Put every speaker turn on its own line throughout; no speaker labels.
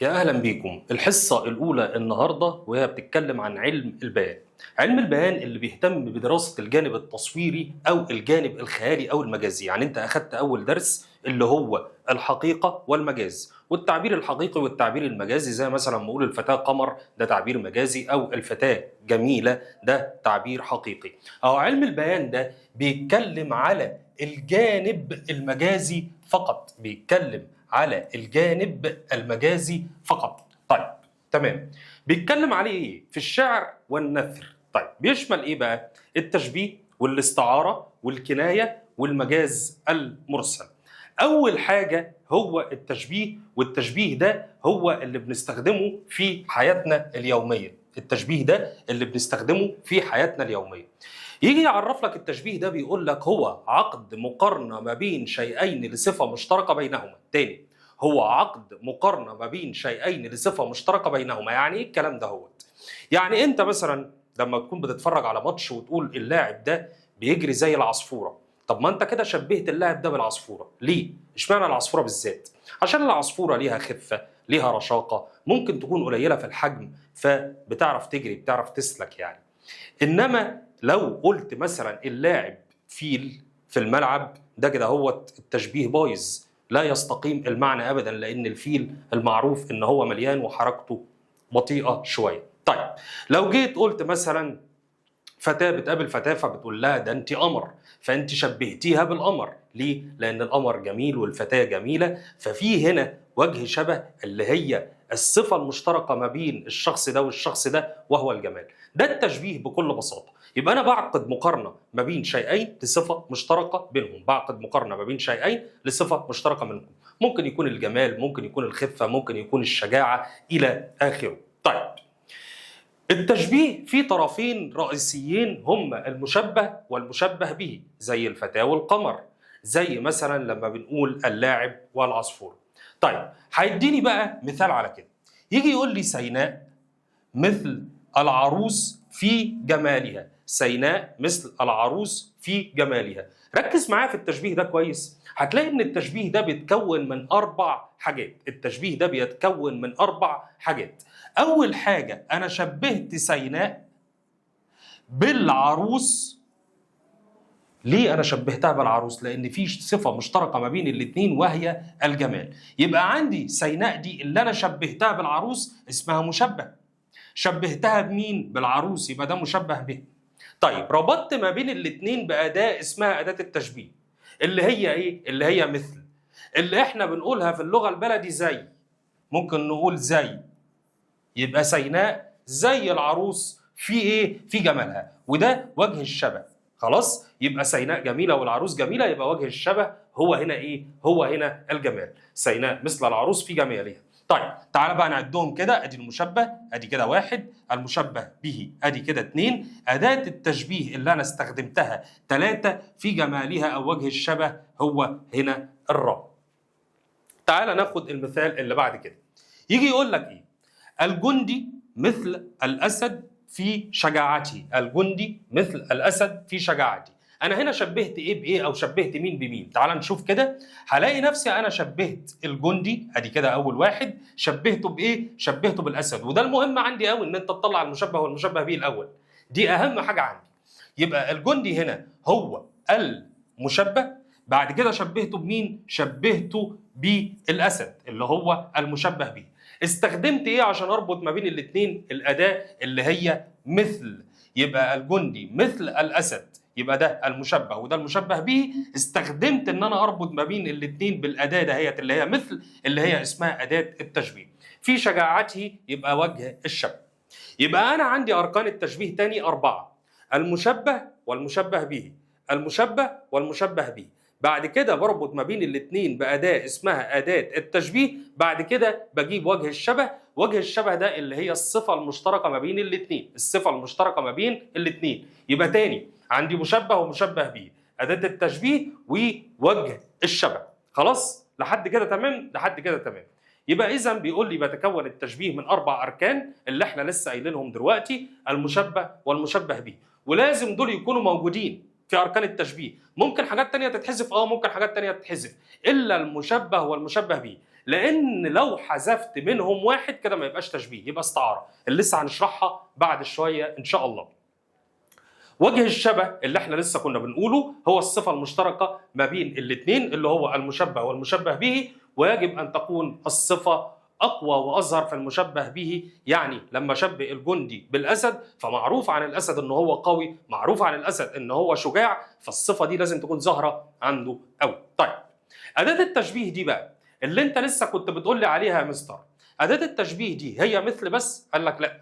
يا أهلا بيكم. الحصة الأولى النهاردة وهي بتتكلم عن علم البيان. علم البيان اللي بيهتم بدراسة الجانب التصويري أو الجانب الخيالي أو المجازي. يعني أنت أخدت أول درس اللي هو الحقيقة والمجاز، والتعبير الحقيقي والتعبير المجازي، زي مثلا ما نقول الفتاة قمر ده تعبير مجازي، أو الفتاة جميلة ده تعبير حقيقي. أو علم البيان ده بيتكلم على الجانب المجازي فقط، بيتكلم على الجانب المجازي فقط. طيب تمام. بيتكلم عليه ايه؟ في الشعر والنثر. طيب بيشمل ايه بقى؟ التشبيه والاستعارة والكناية والمجاز المرسل. اول حاجة هو التشبيه، والتشبيه ده هو اللي بنستخدمه في حياتنا اليومية. التشبيه ده اللي بنستخدمه في حياتنا اليومية. يجي يعرف لك التشبيه ده، بيقول لك هو عقد مقارنة ما بين شيئين لصفة مشتركة بينهما. تاني، هو عقد مقارنة ما بين شيئين لصفة مشتركة بينهما. يعني ايه الكلام ده؟ يعني انت مثلا لما تكون بتتفرج على ماتش وتقول اللاعب ده بيجري زي العصفورة، طب ما انت كده شبهت اللاعب ده بالعصفورة. ليه؟ اشمعنى العصفورة بالذات؟ عشان العصفورة ليها خفة، ليها رشاقة، ممكن تكون قليلة في الحجم فبتعرف تجري، بتعرف تسلك يعني. انما لو قلت مثلا اللاعب فيل في الملعب، ده كده هو التشبيه بايظ، لا يستقيم المعنى ابدا، لان الفيل المعروف ان هو مليان وحركته بطيئه شويه. طيب لو جيت قلت مثلا فتاه بتقابل فتاه فبتقول لها ده انت قمر، فانت شبهتيها بالقمر. ليه؟ لان القمر جميل والفتاه جميله، ففي هنا وجه شبه اللي هي الصفه المشتركه ما بين الشخص ده والشخص ده، وهو الجمال. ده التشبيه بكل بساطه. يبقى انا بعقد مقارنه ما بين شيئين لصفه مشتركه بينهم، بعقد مقارنه ما بين شيئين لصفه مشتركه منهم. ممكن يكون الجمال، ممكن يكون الخفه، ممكن يكون الشجاعه الى اخره. طيب التشبيه فيه طرفين رئيسيين هما المشبه والمشبه به، زي الفتاة والقمر، زي مثلا لما بنقول اللاعب والعصفور. طيب هيديني بقى مثال على كده. يجي يقول لي سيناء مثل العروس في جمالها. سيناء مثل العروس في جمالها. ركز معايا في التشبيه ده كويس، هتلاقي ان التشبيه ده بيتكون من 4 حاجات. التشبيه ده بيتكون من 4 حاجات. اول حاجة انا شبهت سيناء بالعروس. ليه انا شبهتها بالعروس؟ لان في صفة مشتركة ما بين الاتنين وهي الجمال. يبقى عندي سيناء دي اللي انا شبهتها بالعروس اسمها مشبه. شبهتها بمين؟ بالعروس، يبقى ده مشبه به. طيب ربطت ما بين الاتنين بأداة اسمها أداة التشبيه، اللي هي ايه؟ اللي هي مثل، اللي احنا بنقولها في اللغة البلدي زي. ممكن نقول زي، يبقى سيناء زي العروس في ايه؟ في جمالها، وده وجه الشبه. خلاص؟ يبقى سيناء جميلة والعروس جميلة، يبقى وجه الشبه هو هنا ايه؟ هو هنا الجمال. سيناء مثل العروس في جمالها. طيب تعالى بقى نعدهم كده. ادي المشبه، ادي كده 1، المشبه به ادي كده 2، أداة التشبيه اللي انا استخدمتها 3، في جمالها او وجه الشبه هو هنا الراء. تعالى ناخد المثال اللي بعد كده. يجي يقول لك ايه؟ الجندي مثل الأسد في شجاعته. الجندي مثل الأسد في شجاعته. أنا هنا شبهت إيه بإيه، أو شبهت مين بمين؟ تعال نشوف كده. هلاقي نفسي أنا شبهت الجندي، أدي كده أول واحد، شبهته بإيه؟ شبهته بالأسد. وده المهم عندي قوي، إن أنت تطلع المشبه والمشبه به الأول. دي أهم حاجة عندي. يبقى الجندي هنا هو المشبه، بعد كده شبهته بمين؟ شبهته بالأسد اللي هو المشبه به. استخدمت ايه عشان اربط ما بين الاثنين؟ الاداه اللي هي مثل. يبقى الجندي مثل الاسد، يبقى ده المشبه وده المشبه به. استخدمت ان انا اربط ما بين الاثنين بالاداه دهيت اللي هي مثل، اللي هي اسمها اداه التشبيه. في شجاعته يبقى وجه الشبه. يبقى انا عندي اركان التشبيه تاني 4: المشبه والمشبه به، المشبه والمشبه به. بعد كده بربط ما بين الاثنين بأداة اسمها أداة التشبيه. بعد كده بجيب وجه الشبه. وجه الشبه ده اللي هي الصفة المشتركة ما بين الاثنين، الصفة المشتركة ما بين الاثنين. يبقى تاني عندي مشبه ومشبه به، أداة التشبيه ووجه الشبه. خلاص لحد كده تمام؟ لحد كده تمام. يبقى إذا بيقول لي بيتكون التشبيه من 4 أركان اللي احنا لسه قايلينهم دلوقتي: المشبه والمشبه به. ولازم دول يكونوا موجودين في اركان التشبيه. ممكن حاجات تانية تتحذف، ممكن حاجات تانية تتحذف، الا المشبه والمشبه به. لان لو حذفت منهم واحد كده ما يبقاش تشبيه، يبقى استعاره، اللي لسه هنشرحها بعد شويه ان شاء الله. وجه الشبه اللي احنا لسه كنا بنقوله هو الصفه المشتركه ما بين الاثنين اللي هو المشبه والمشبه به، ويجب ان تكون الصفه اقوى واظهر في المشبه به. يعني لما شبه الجندي بالاسد فمعروف عن الاسد ان هو قوي، معروف عن الاسد ان هو شجاع، فالصفه دي لازم تكون ظاهره عنده قوي. طيب اداه التشبيه دي بقى اللي انت لسه كنت بتقول لي عليها يا مستر، اداه التشبيه دي هي مثل بس؟ قال لك لا،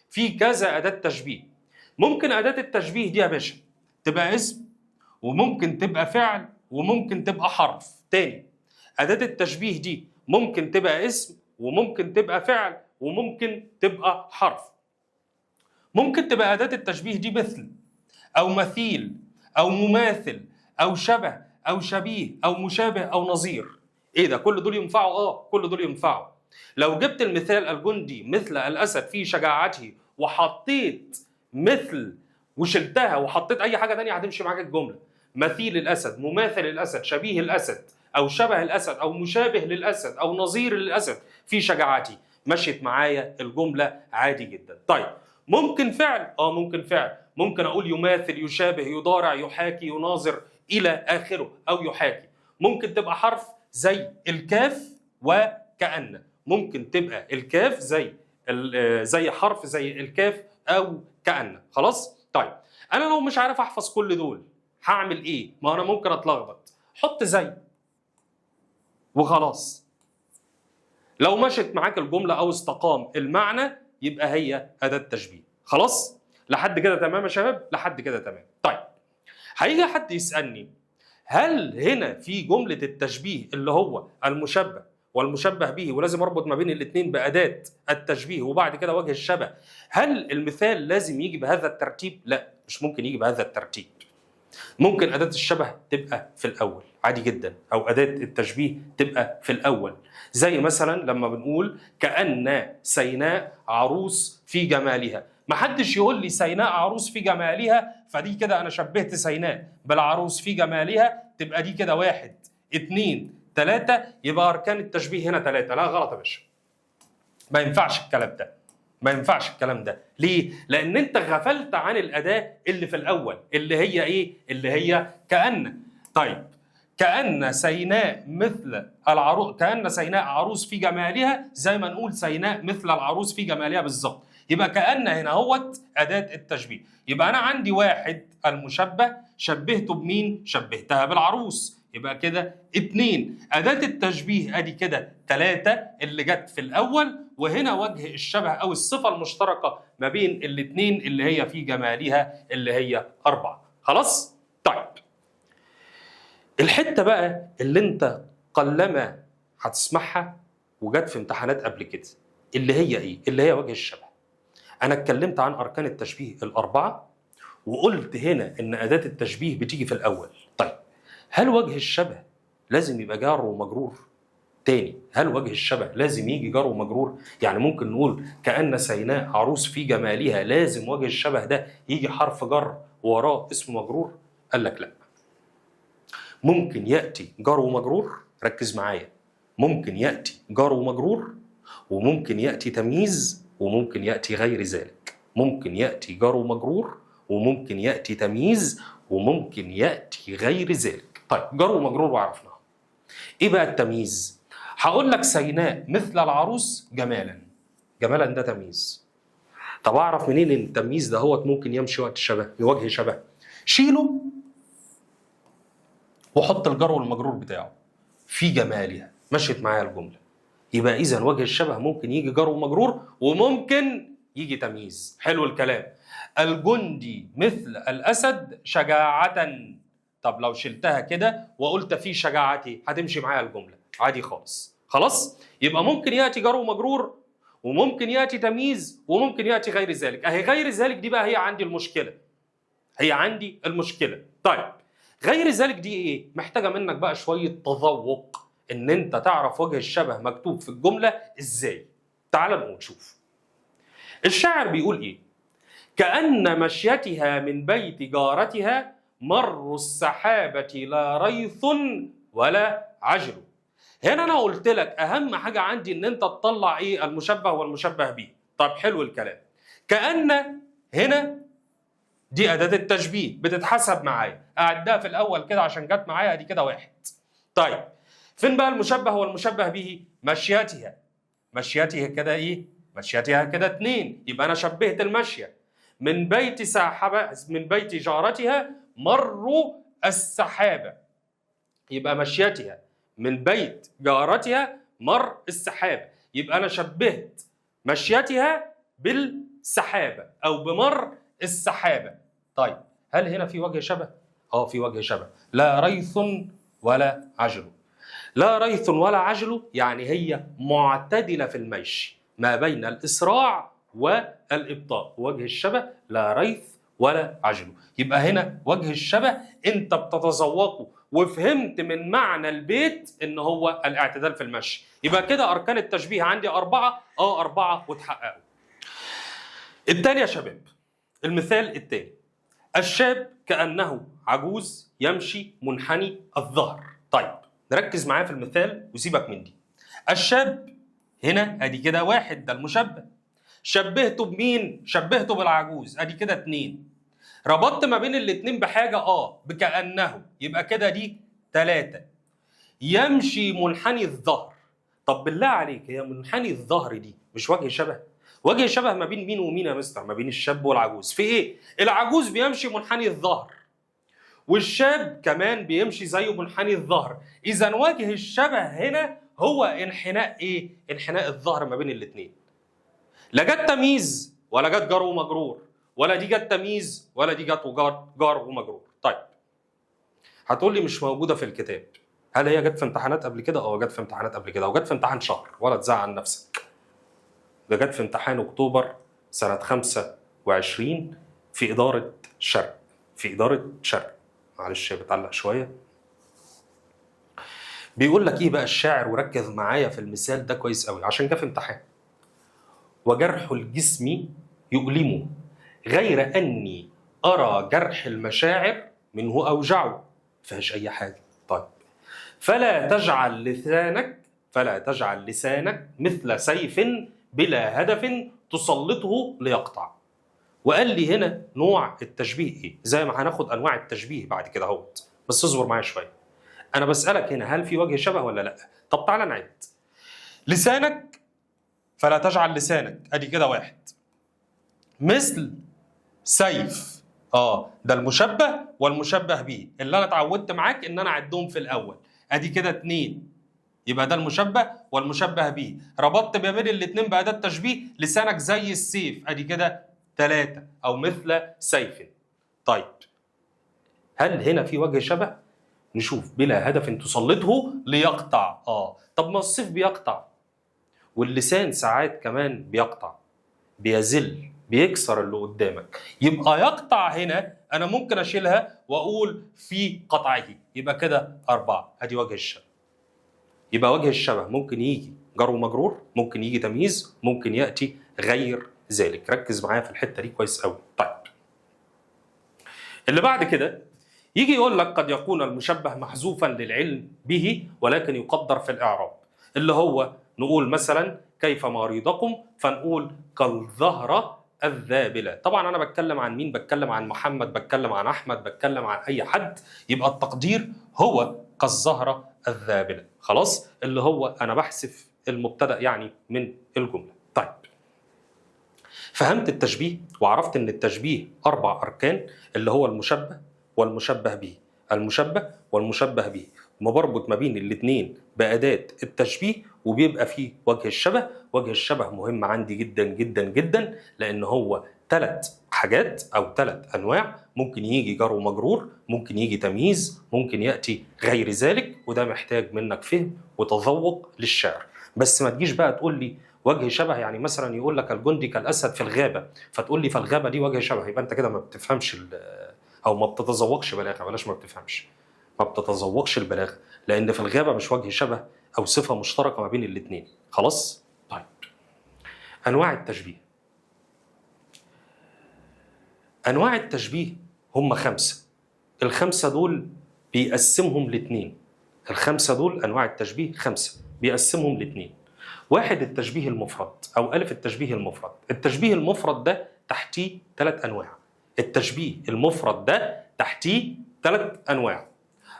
في كذا اداه تشبيه. ممكن اداه التشبيه دي يا باشا تبقى اسم، وممكن تبقى فعل، وممكن تبقى حرف. تاني، اداه التشبيه دي ممكن تبقى اسم، وممكن تبقى فعل، وممكن تبقى حرف. ممكن تبقى اداه التشبيه دي مثل او مثيل او مماثل او شبه او شبيه او مشابه او نظير. ايه ده؟ كل دول ينفعوا؟ كل دول ينفعوا. لو جبت المثال الجندي مثل الاسد في شجاعته وحطيت مثل وشلتها وحطيت اي حاجه ثانيه هتمشي معاك الجمله. مثيل الاسد، مماثل الاسد، شبيه الاسد او شبه الاسد او مشابه للاسد او نظير للاسد في شجاعته، مشيت معايا الجمله عادي جدا. طيب ممكن فعل؟ ممكن فعل. ممكن اقول يماثل، يشابه، يضارع، يحاكي، يناظر الى اخره، او يحاكي. ممكن تبقى حرف زي الكاف وكأن. ممكن تبقى الكاف زي حرف زي الكاف او كأن. خلاص؟ طيب انا لو مش عارف احفظ كل دول هعمل ايه؟ ما انا ممكن اتلخبط، حط زي وخلاص. لو مشت معاك الجمله او استقام المعنى يبقى هي اداه تشبيه. خلاص؟ لحد كده تمام يا شباب؟ لحد كده تمام. طيب هيجي حد يسالني هل هنا في جمله التشبيه اللي هو المشبه والمشبه به، ولازم اربط ما بين الاثنين باداه التشبيه وبعد كده وجه الشبه، هل المثال لازم يجي بهذا الترتيب؟ لا، مش ممكن يجي بهذا الترتيب. ممكن اداه الشبه تبقى في الاول عادي جدا، او اداه التشبيه تبقى في الاول. زي مثلا لما بنقول كأن سيناء عروس في جمالها. ما حدش يقول لي سيناء عروس في جمالها فدي كده انا شبهت سيناء بالعروس في جمالها، تبقى دي كده 1 2 3، يبقى اركان التشبيه هنا 3. لا غلط يا باشا، ما ينفعش الكلام ده، ما ينفعش الكلام ده. ليه؟ لان انت غفلت عن الاداه اللي في الاول اللي هي ايه؟ اللي هي كأن. طيب كأن سيناء مثل العروس، كأن سيناء عروس في جمالها، زي ما نقول سيناء مثل العروس في جمالها بالظبط. يبقى كأن هنا هوت أداة التشبيه. يبقى أنا عندي 1 المشبه شبهته بمين؟ شبهتها بالعروس، يبقى كده 2. أداة التشبيه أدي كده 3 اللي جت في الأول، وهنا وجه الشبه أو الصفة المشتركة ما بين الاثنين اللي هي في جمالها اللي هي 4. خلاص؟ طيب الحته بقى اللي انت قلما هتسمعها وجت في امتحانات قبل كده، اللي هي ايه؟ اللي هي وجه الشبه. انا اتكلمت عن اركان التشبيه ال4 وقلت هنا ان اداه التشبيه بتيجي في الاول. طيب هل وجه الشبه لازم يبقى جار ومجرور؟ تاني، هل وجه الشبه لازم يجي جار ومجرور؟ يعني ممكن نقول كأن سيناء عروس في جمالها لازم وجه الشبه ده يجي حرف جر وراه اسم مجرور؟ قال لك لا، ممكن يأتي جار ومجرور. ركز معايا، ممكن يأتي جار ومجرور، وممكن يأتي تمييز، وممكن يأتي غير ذلك. ممكن يأتي جار ومجرور، وممكن يأتي تمييز، وممكن يأتي غير ذلك. طيب جار ومجرور وعرفناها. ايه بقى التمييز؟ هقول لك سيناء مثل العروس جمالا. جمالا ده تمييز. طب اعرف منين ان التمييز ده هو ممكن يمشي وقت الشبه بوجه شبه؟ شيله وحط الجار والمجرور بتاعه في جمالها، مشيت معايا الجمله. يبقى اذا وجه الشبه ممكن يجي جار ومجرور، وممكن يجي تمييز. حلو الكلام. الجندي مثل الاسد شجاعة. طب لو شلتها كده وقلت في شجاعتي هتمشي معايا الجمله عادي خالص. خلاص؟ يبقى ممكن ياتي جار ومجرور، وممكن ياتي تمييز، وممكن ياتي غير ذلك. اهي غير ذلك دي بقى هي عندي المشكله، هي عندي المشكله. طيب غير ذلك دي ايه؟ محتاجه منك بقى شويه تذوق ان انت تعرف وجه الشبه مكتوب في الجمله ازاي. تعال نقول شوف. الشاعر بيقول ايه؟ كأن مشيتها من بيت جارتها مر السحابة لا ريث ولا عجل. هنا انا قلت لك اهم حاجه عندي ان انت تطلع ايه؟ المشبه والمشبه به. طب حلو الكلام. كأن هنا دي اداه التشبيه بتتحسب معايا، اعدها في الاول كده عشان جت معايا، ادي كده واحد. طيب فين بقى المشبه والمشبه به؟ مشيتها. مشيتها كده ايه؟ مشيتها كده 2. يبقى انا شبهت المشيه من بيت ساحبه، من بيت جارتها مروا السحابه. يبقى مشيتها من بيت جارتها مر السحابه. يبقى انا شبهت مشيتها بالسحابه او بمر السحابه. طيب هل هنا في وجه شبه؟ في وجه شبه. لا ريث ولا عجل. لا ريث ولا عجل يعني هي معتدلة في المشي ما بين الإسراع والإبطاء. وجه الشبه لا ريث ولا عجل. يبقى هنا وجه الشبه أنت بتتذوقه وفهمت من معنى البيت إن هو الاعتدال في المشي. يبقى كده أركان التشبيه عندي 4. 4 وتحققوا. التاني يا شباب، المثال التاني: الشاب كأنه عجوز يمشي منحني الظهر. طيب نركز معايا في المثال وسيبك من دي. الشاب هنا ادي كده 1، ده المشبه. شبهته بمين؟ شبهته بالعجوز، ادي كده 2. ربطت ما بين الاتنين بحاجة بكأنه، يبقى كده دي 3. يمشي منحني الظهر. طب بالله عليك، هي منحني الظهر دي مش وجه شبه؟ وجه شبه ما بين مين ومين يا مستر؟ ما بين الشاب والعجوز. في ايه؟ العجوز بيمشي منحني الظهر والشاب كمان بيمشي زيه منحني الظهر. اذا وجه الشبه هنا هو انحناء ايه؟ انحناء الظهر ما بين الاثنين. لا جت تمييز ولا جت جار ومجرور، ولا دي جت تمييز ولا دي جت جار ومجرور. طيب هتقول لي مش موجوده في الكتاب. هل هي جت في امتحانات قبل كده؟ جت في امتحانات قبل كده، وجت في امتحان شهر، ولا تزعل نفسك. ده جت في امتحان اكتوبر سنه 25 في اداره شرق. في اداره شرق. معلش بتعلق شويه. بيقول لك ايه بقى الشاعر، وركز معايا في المثال ده كويس قوي عشان جه في امتحان: وجرح الجسم يؤلمه غير اني ارى جرح المشاعر منه اوجع. فيهاش اي حاجه. طيب فلا تجعل لسانك مثل سيف بلا هدف تسلطه ليقطع. وقال لي هنا نوع التشبيه ايه؟ زي ما هناخد انواع التشبيه بعد كده اهوت، بس اصبر معايا شويه. انا بسالك هنا هل في وجه شبه ولا لا؟ طب تعالى نعد. لسانك، فلا تجعل لسانك، ادي كده 1. مثل سيف، ده المشبه والمشبه به اللي انا اتعودت معاك ان انا اعدهم في الاول، ادي كده 2. يبقى ده المشبه والمشبه به. ربطت ما بين الاثنين بأداة تشبيه، لسانك زي السيف، ادي كده 3 او مثل سيف. طيب هل هنا في وجه شبه؟ نشوف: بلا هدف تسلطه ليقطع. طب ما السيف بيقطع، واللسان ساعات كمان بيقطع، بيزل، بيكسر اللي قدامك. يبقى يقطع هنا انا ممكن اشيلها واقول في قطعه، يبقى كده 4. ادي وجه الشبه. يبقى وجه الشبه ممكن يجي جر ومجرور، ممكن يجي تمييز، ممكن ياتي غير ذلك. ركز معايا في الحته دي كويس قوي. طيب اللي بعد كده يجي يقول لك: قد يكون المشبه محذوفا للعلم به ولكن يقدر في الاعراب. اللي هو نقول مثلا كيف مريضكم، فنقول كالزهره الذابله. طبعا انا بتكلم عن مين؟ بتكلم عن محمد، بتكلم عن احمد، بتكلم عن اي حد. يبقى التقدير هو كالزهره الذابله. خلاص، اللي هو انا بحذف المبتدا يعني من الجمله. طيب فهمت التشبيه وعرفت ان التشبيه 4 اركان، اللي هو المشبه والمشبه به، المشبه والمشبه به. ما بربط ما بين الاثنين بأداة التشبيه وبيبقى فيه وجه الشبه. وجه الشبه مهم عندي جدا جدا جدا، لان هو 3 حاجات او 3 انواع. ممكن يجي جر ومجرور، ممكن يجي تمييز، ممكن ياتي غير ذلك، وده محتاج منك فهم وتذوق للشعر. بس ما تجيش بقى تقول لي وجه شبه، يعني مثلا يقول لك الجندي كالاسد في الغابه، فتقول لي فالغابه دي وجه شبه، يبقى انت كده ما بتفهمش او ما بتتذوقش بلاغه. بلاش ما بتفهمش، ما بتتذوقش البلاغه، لان في الغابه مش وجه شبه او صفه مشتركه ما بين الاثنين. خلاص. طيب انواع التشبيه. انواع التشبيه هم 5. ال5 دول بيقسمهم ل2. الخمسه دول انواع التشبيه خمسه، بيقسمهم لاثنين. واحد التشبيه المفرد او الف التشبيه المفرد. التشبيه المفرد ده تحتيه ثلاث انواع. التشبيه المفرد ده تحتيه ثلاث انواع: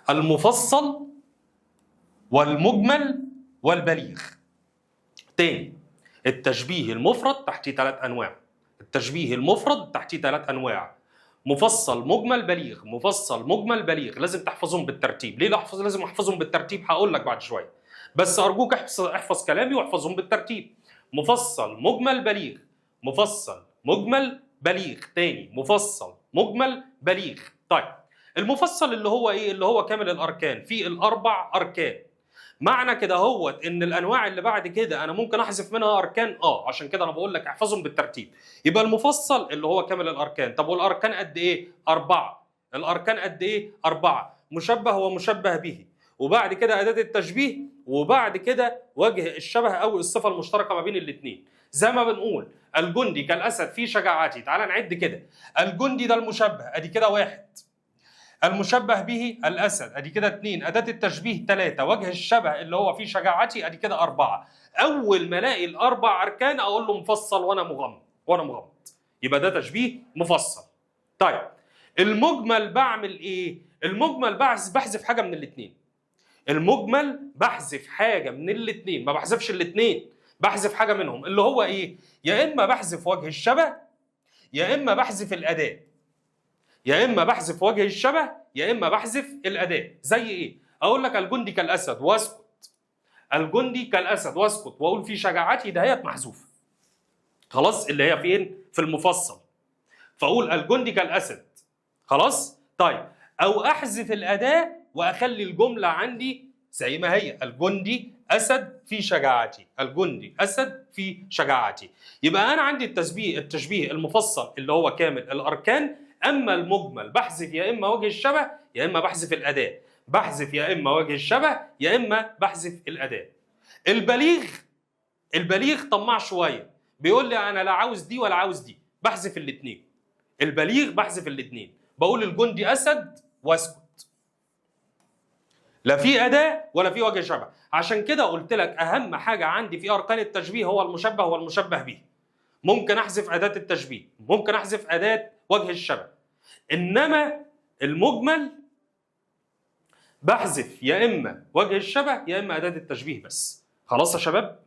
المفصل والمجمل والبليغ. تاني، التشبيه المفرد تحتيه ثلاث انواع. التشبيه المفرد تحتيه ثلاث انواع: مفصل مجمل بليغ. مفصل مجمل بليغ، لازم تحفظهم بالترتيب. ليه لازم احفظهم بالترتيب؟ هقول لك بعد شويه، بس ارجوك احفظ كلامي واحفظهم بالترتيب. مفصل مجمل بليغ، مفصل مجمل بليغ. تاني، مفصل مجمل بليغ. طيب، المفصل اللي هو ايه؟ اللي هو كامل الاركان، في الاربع اركان. معنى كده هو ان الانواع اللي بعد كده انا ممكن احذف منها اركان، عشان كده انا بقول لك احفظهم بالترتيب. يبقى المفصل اللي هو كامل الاركان. طب والاركان قد ايه؟ اربعه. الاركان قد ايه؟ اربعه. مشبه ومشبه به، وبعد كده اداه التشبيه، وبعد كده وجه الشبه او الصفه المشتركه ما بين الاثنين. زي ما بنقول الجندي كالاسد في شجاعته. تعال نعد كده. الجندي ده المشبه، ادي كده واحد. المشبه به الاسد، ادي كده اثنين. اداه التشبيه ثلاثه. وجه الشبه اللي هو فيه شجاعتي، ادي كده اربعه. اول ما الاقي الاربع اركان اقول له مفصل وانا مغمض. يبقى ده تشبيه مفصل. طيب، المجمل بعمل ايه؟ المجمل بحذف حاجه من الاثنين. المجمل بحذف حاجه من الاثنين، ما بحذفش الاثنين، بحذف حاجه منهم. اللي هو ايه؟ يا اما بحذف وجه الشبه، يا اما بحذف الاداه. يا اما بحذف وجه الشبه، يا اما بحذف الاداه. زي ايه؟ اقول لك الجندي كالاسد واسكت. الجندي كالاسد واسكت، واقول في شجاعتي، دهيت محذوفه. خلاص، اللي هي فين؟ في المفصل. فاقول الجندي كالاسد. خلاص؟ طيب، او احذف الاداه واخلي الجمله عندي زي ما هي: الجندي اسد في شجاعتي. الجندي اسد في شجاعتي. يبقى انا عندي التشبيه المفصل اللي هو كامل الاركان. اما المجمل بحذف يا اما وجه الشبه، يا اما بحذف الاداه. بحذف يا اما وجه الشبه، يا اما بحذف الاداه. البليغ طماع شويه، بيقول لي انا لا عاوز دي ولا عاوز دي، بحذف الاثنين. البليغ بحذف الاثنين، بقول الجندي اسد واسكت، لا في اداه ولا في وجه شبه. عشان كده قلت لك اهم حاجه عندي في اركان التشبيه هو المشبه والمشبه به. ممكن احذف اداه التشبيه، ممكن احذف اداه وجه الشبه، انما المجمل بحذف يا اما وجه الشبه يا اما اداه التشبيه بس. خلاص يا شباب؟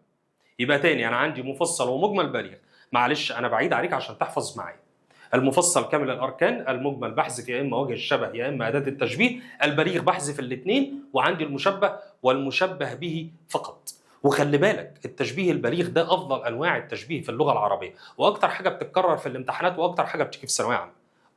يبقى تاني، انا عندي مفصل ومجمل بليغ. معلش انا بعيد عليك عشان تحفظ معايا. المفصل كامل الاركان، المجمل بحذف يا اما وجه الشبه يا اما اداه التشبيه، البليغ بحذف الاثنين، وعندي المشبه والمشبه به فقط. وخلي بالك التشبيه البليغ ده افضل انواع التشبيه في اللغه العربيه، واكتر حاجه بتتكرر في الامتحانات، واكتر حاجه بتيجي في ثانويه عامه.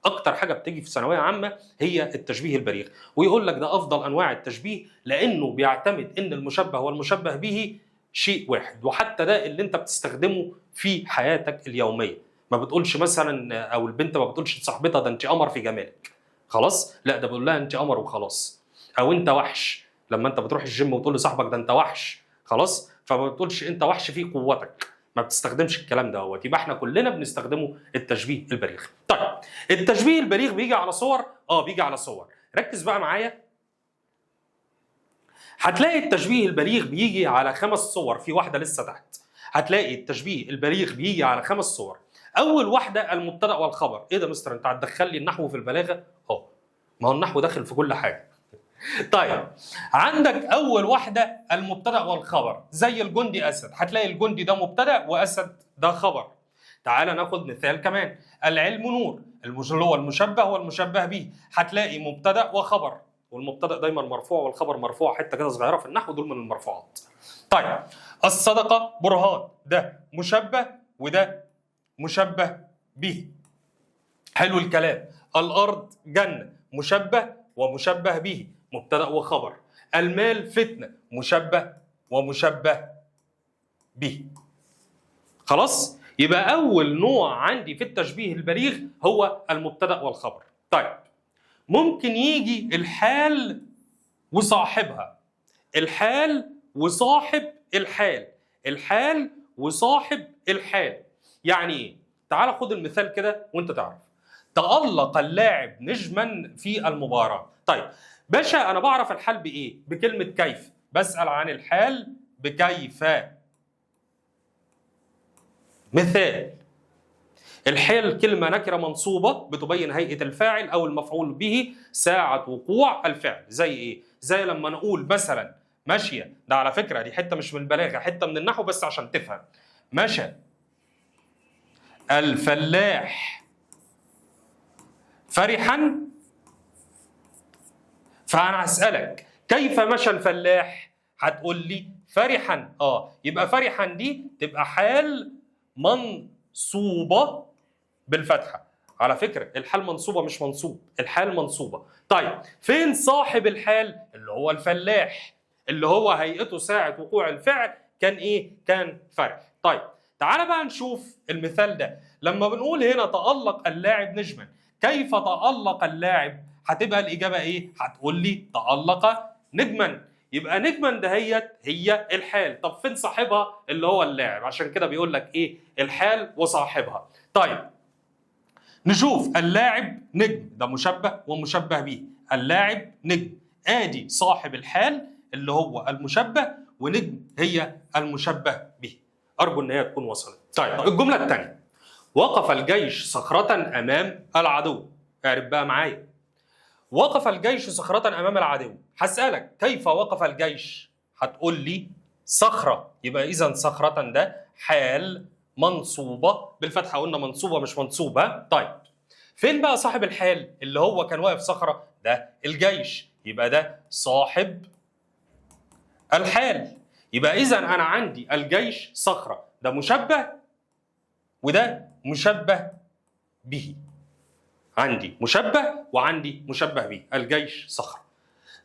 اكتر حاجه بتيجي في ثانويه عامه هي التشبيه البليغ. ويقول لك ده افضل انواع التشبيه لانه بيعتمد ان المشبه والمشبه به شيء واحد، وحتى ده اللي انت بتستخدمه في حياتك اليوميه. ما بتقولش مثلا، او البنت ما بتقولش لصاحبتها ده انت قمر في جمالك. خلاص؟ لا، ده بقول لها انت قمر وخلاص. او انت وحش، لما انت بتروح الجيم وتقول لصاحبك ده انت وحش. خلاص؟ فما بتقولش انت وحش في قوتك، ما بتستخدمش الكلام دوت. يبقى احنا كلنا بنستخدمه التشبيه البليغ. طيب، التشبيه البليغ بيجي على صور؟ بيجي على صور. ركز بقى معايا. هتلاقي التشبيه البليغ بيجي على 5 صور، في واحده لسه تحت. هتلاقي التشبيه البليغ بيجي على 5 صور. اول واحده المبتدا والخبر. ايه ده مستر انت هتدخل لي النحو في البلاغه؟ ما هو النحو داخل في كل حاجه. طيب، عندك اول واحده المبتدا والخبر، زي الجندي اسد، هتلاقي الجندي ده مبتدا واسد ده خبر. تعال ناخد مثال كمان. العلم نور، اللي هو المشبه والمشبه به، هتلاقي مبتدا وخبر، والمبتدا دايما مرفوع والخبر مرفوع، حته كده صغيره في النحو، دول من المرفوعات. طيب، الصدقه برهان، ده مشبه وده مشبه به. حلو الكلام. الارض جنه، مشبه ومشبه به، مبتدا وخبر. المال فتنه، مشبه ومشبه به. خلاص؟ يبقى اول نوع عندي في التشبيه البليغ هو المبتدا والخبر. طيب، ممكن يجي الحال وصاحبها، الحال وصاحب الحال، الحال وصاحب الحال. يعني ايه؟ تعال خد المثال كده وانت تعرف. تألق اللاعب نجما في المباراة. طيب، باشا انا بعرف الحال بايه؟ بكلمه كيف، بسال عن الحال بكيف. مثال: الحال كلمة نكرة منصوبة بتبين هيئة الفاعل أو المفعول به ساعة وقوع الفعل. زي إيه؟ زي لما نقول مثلا ماشية، ده على فكرة دي حتة مش من البلاغة، حتة من النحو بس عشان تفهم. مشى الفلاح فرحا، فأنا هسألك كيف مشى الفلاح؟ هتقول لي فرحا. يبقى فرحا دي تبقى حال منصوبة بالفتحة. على فكرة الحال منصوبة مش منصوب، الحال منصوبة. طيب فين صاحب الحال؟ اللي هو الفلاح، اللي هو هيئته ساعة وقوع الفعل كان إيه؟ كان فرح. طيب تعال بقى نشوف المثال ده. لما بنقول هنا تألق اللاعب نجما، كيف تألق اللاعب؟ هتبقى الإجابة إيه؟ هتقول لي تألق نجما. يبقى نجما دهيت هي الحال. طب فين صاحبها؟ اللي هو اللاعب، عشان كده بيقول لك إيه؟ الحال وصاحبها. طيب نشوف اللاعب نجم، ده مشبه ومشبه به. اللاعب نجم، ادي صاحب الحال اللي هو المشبه، ونجم هي المشبه به. ارجو ان هي تكون وصلت. طيب الجمله الثانيه: وقف الجيش صخرة امام العدو. اعرف بقى معايا، وقف الجيش صخرة امام العدو. هسألك كيف وقف الجيش؟ هتقول لي صخرة، يبقى اذا صخرة ده حال منصوبة بالفتحة. قلنا منصوبة مش منصوبة. طيب فين بقى صاحب الحال اللي هو كان واقف صخرة؟ ده الجيش، يبقى ده صاحب الحال. يبقى إذا أنا عندي الجيش صخرة، ده مشبه وده مشبه به. عندي مشبه وعندي مشبه به. الجيش صخرة.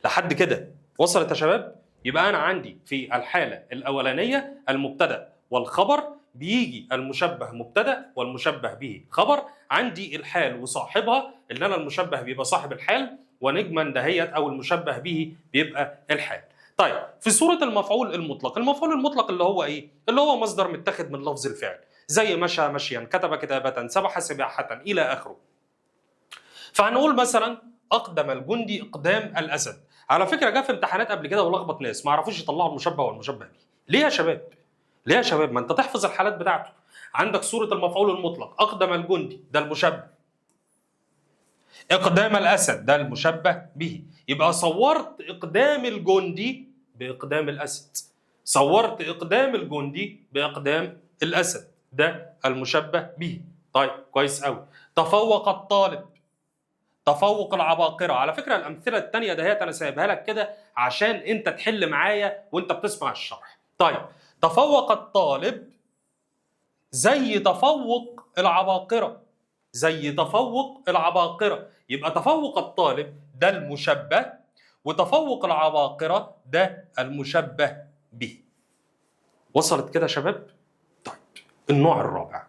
لحد كده وصلت يا شباب؟ يبقى أنا عندي في الحالة الأولانية المبتدأ والخبر، بيجي المشبه مبتدأ والمشبه به خبر. عندي الحال وصاحبها، اللي أنا المشبه بيبقى صاحب الحال، ونجما دهيت أو المشبه به بيبقى الحال. طيب في صورة المفعول المطلق، المفعول المطلق اللي هو إيه؟ اللي هو مصدر متخذ من لفظ الفعل، زي مشى مشيا، كتب كتابة، سبح سباحة إلى آخره. فهنقول مثلا أقدم الجندي إقدام الأسد. على فكرة جه في امتحانات قبل كده ولخبط ناس، ما عرفوش يطلعوا المشبه والمشبه به. ليه يا شباب؟ ليه يا شباب؟ ما انت تحفظ الحالات بتاعته. عندك صورة المفعول المطلق، أقدم الجندي ده المشبه، إقدام الأسد ده المشبه به. يبقى صورت إقدام الجندي بإقدام الأسد، صورت إقدام الجندي بإقدام الأسد، ده المشبه به. طيب كويس قوي. تفوق الطالب، تفوق العباقرة. على فكرة الأمثلة التانية دهيت أنا سايبها لك كده عشان أنت تحل معايا وأنت بتسمع الشرح. طيب تفوق الطالب زي تفوق العباقرة، زي تفوق العباقرة. يبقى تفوق الطالب ده المشبه، وتفوق العباقرة ده المشبه به. وصلت كده يا شباب؟ طيب النوع الرابع: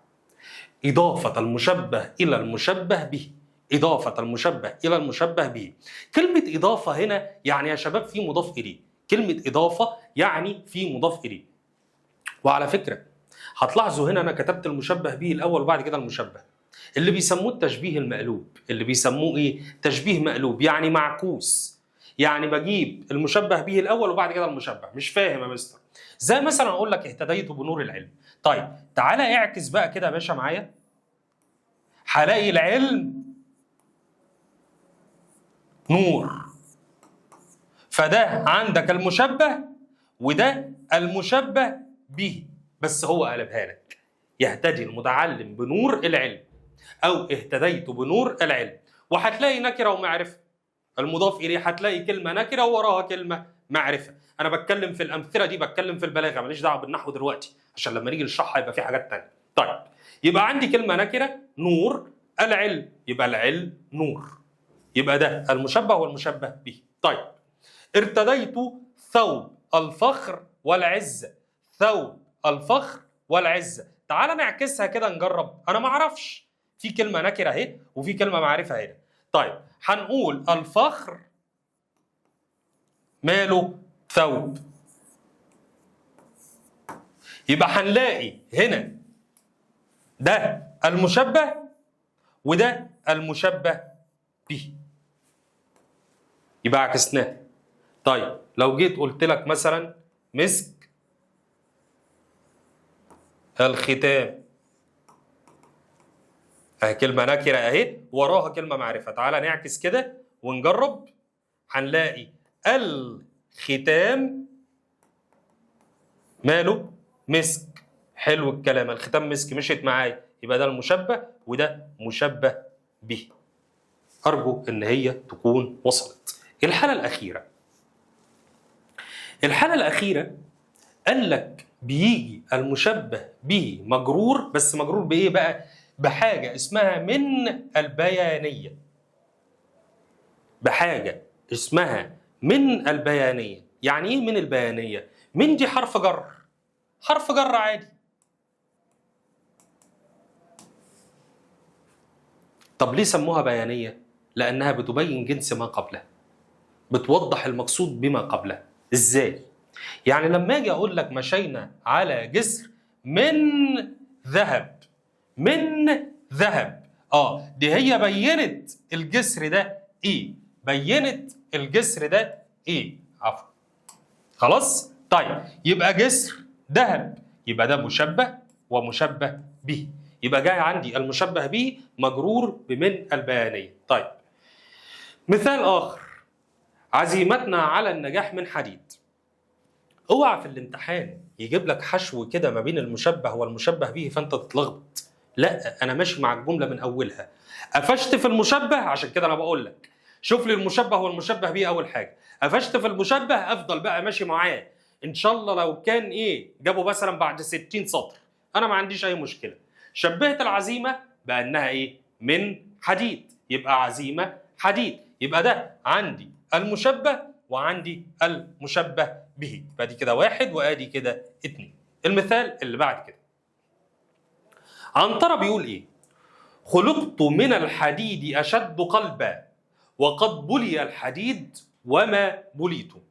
إضافة المشبه إلى المشبه به. إضافة المشبه إلى المشبه به. كلمة إضافة هنا يعني يا شباب في مضاف إليه. كلمة إضافة يعني في مضاف إليه. وعلى فكرة هتلاحظوا هنا أنا كتبت المشبه به الأول وبعد كده المشبه، اللي بيسموه التشبيه المقلوب. اللي بيسموه إيه؟ تشبيه مقلوب، يعني معكوس. يعني بجيب المشبه به الأول وبعد كده المشبه. مش فاهم يا مستر؟ زي مثلا أقول لك اهتديت بنور العلم. طيب تعالى اعكس بقى كده يا باشا معايا، هلاقي العلم نور، فده عندك المشبه وده المشبه به، بس هو قلبها لك يهتدي المتعلم بنور العلم او اهتديت بنور العلم. وهتلاقي نكره ومعرفه، المضاف اليه هتلاقي كلمه نكره وراها كلمه معرفه. انا بتكلم في الامثله دي، بتكلم في البلاغه، ماليش دعوه بالنحو دلوقتي عشان لما نيجي نشرحها يبقى في حاجات ثانيه. طيب يبقى عندي كلمه نكره نور العلم، يبقى العلم نور، يبقى ده المشبه والمشبه به. طيب ارتديت ثوب الفخر والعزة، ثوب الفخر والعزة. تعال نعكسها كده نجرب. انا ما اعرفش، في كلمة نكرة اهي وفي كلمة معرفة هنا. طيب هنقول الفخر ماله ثوب، يبقى هنلاقي هنا ده المشبه وده المشبه به. يبقى عكسناه. طيب لو جيت قلت لك مثلا مسك الختام، اهي كلمه نكره اهي وراها كلمه معرفه. تعالى نعكس كده ونجرب، هنلاقي الختام ماله؟ مسك. حلو الكلام، الختام مسك مشيت معايا، يبقى ده المشبه وده مشبه به. ارجو ان هي تكون وصلت. الحاله الاخيره قال لك بيجي المشبه به مجرور، بس مجرور بايه بقى؟ بحاجه اسمها من البيانيه. بحاجه اسمها من البيانيه. يعني ايه من البيانيه؟ من دي حرف جر، حرف جر عادي. طب ليه سموها بيانيه؟ لانها بتبين جنس ما قبلها، بتوضح المقصود بما قبلها. ازاي؟ يعني لما اجي اقول لك مشينا على جسر من ذهب، من ذهب، دي هي بينت الجسر ده ايه؟ بينت الجسر ده ايه؟ عفوا. خلاص؟ طيب يبقى جسر ذهب، يبقى ده مشبه ومشبه به. يبقى جاي عندي المشبه به مجرور بمن البيانيه. طيب مثال اخر، عزيمتنا على النجاح من حديد. اوعى في الامتحان يجيب لك حشو كده ما بين المشبه والمشبه به فانت تتلخبط. لا، انا ماشي مع الجمله من اولها. قفشت في المشبه، عشان كده انا بقول لك شوف لي المشبه والمشبه به اول حاجه. قفشت في المشبه، افضل بقى ماشي معاه. ان شاء الله لو كان جابوا مثلا بعد 60 سطر انا ما عنديش اي مشكله. شبهت العزيمه بانها من حديد، يبقى عزيمه حديد. يبقى ده عندي المشبه وعندي المشبه به. فادي كده واحد وادي كده اتنين. المثال اللي بعد كده، عنترة بيقول ايه؟ خلقت من الحديد اشد قلبا وقد بلي الحديد وما بليته.